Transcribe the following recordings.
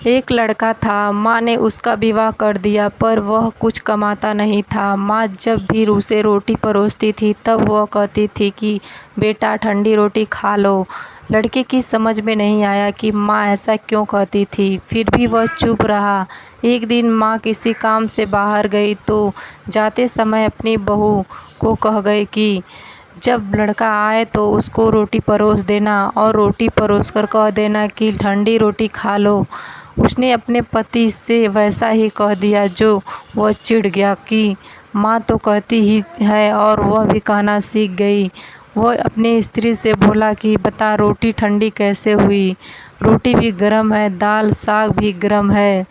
एक लड़का था, माँ ने उसका विवाह कर दिया पर वह कुछ कमाता नहीं था। माँ जब भी उसे रोटी परोसती थी तब वह कहती थी कि बेटा ठंडी रोटी खा लो। लड़के की समझ में नहीं आया कि माँ ऐसा क्यों कहती थी, फिर भी वह चुप रहा। एक दिन माँ किसी काम से बाहर गई तो जाते समय अपनी बहू को कह गई कि जब लड़का आए तो उसको रोटी परोस देना और रोटी परोसकर कह देना कि ठंडी रोटी खा लो। उसने अपने पति से वैसा ही कह दिया जो वह चिढ़ गया कि माँ तो कहती ही है और वह भी कहना सीख गई। वह अपनी स्त्री से बोला कि बता रोटी ठंडी कैसे हुई, रोटी भी गर्म है, दाल साग भी गर्म है,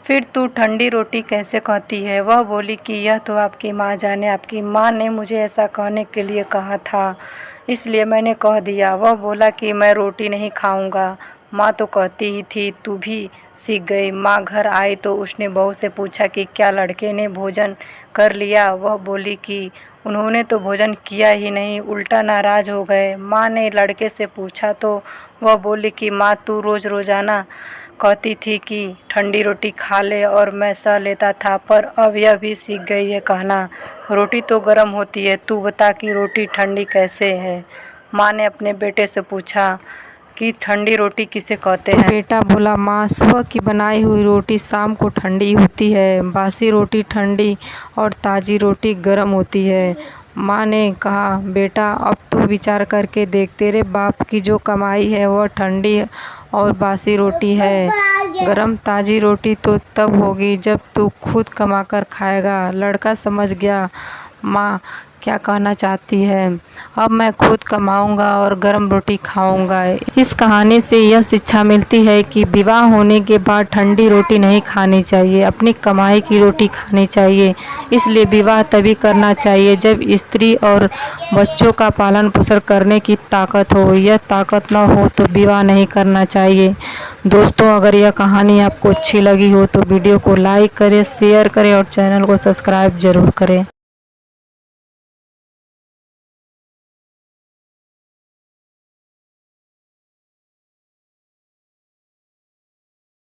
फिर तू ठंडी रोटी कैसे कहती है। वह बोली कि यह तो आपकी माँ जाने, आपकी माँ ने मुझे ऐसा कहने के लिए कहा था इसलिए मैंने कह दिया। वह बोला कि मैं रोटी नहीं खाऊंगा, माँ तो कहती ही थी, तू भी सीख गई। माँ घर आई तो उसने बहू से पूछा कि क्या लड़के ने भोजन कर लिया। वह बोली कि उन्होंने तो भोजन किया ही नहीं, उल्टा नाराज़ हो गए। माँ ने लड़के से पूछा तो वह बोली कि माँ तू रोज़ाना कहती थी कि ठंडी रोटी खा ले और मैं सह लेता था, पर अब यह भी सीख गई है कहना रोटी तो गर्म होती है, तू बता कि रोटी ठंडी कैसे है। माँ ने अपने बेटे से पूछा कि ठंडी रोटी किसे कहते हैं। बेटा बोला माँ सुबह की बनाई हुई रोटी शाम को ठंडी होती है, बासी रोटी ठंडी और ताज़ी रोटी गर्म होती है। माँ ने कहा बेटा अब तू विचार करके देख, तेरे बाप की जो कमाई है वह ठंडी और बासी रोटी है, गरम ताज़ी रोटी तो तब होगी जब तू खुद कमा कर खाएगा। लड़का समझ गया माँ क्या कहना चाहती है, अब मैं खुद कमाऊंगा और गर्म रोटी खाऊंगा। इस कहानी से यह शिक्षा मिलती है कि विवाह होने के बाद ठंडी रोटी नहीं खानी चाहिए, अपनी कमाई की रोटी खानी चाहिए। इसलिए विवाह तभी करना चाहिए जब स्त्री और बच्चों का पालन पोषण करने की ताकत हो। यह ताकत न हो तो विवाह नहीं करना चाहिए। दोस्तों अगर यह कहानी आपको अच्छी लगी हो तो वीडियो को लाइक करें, शेयर करें और चैनल को सब्सक्राइब ज़रूर करें।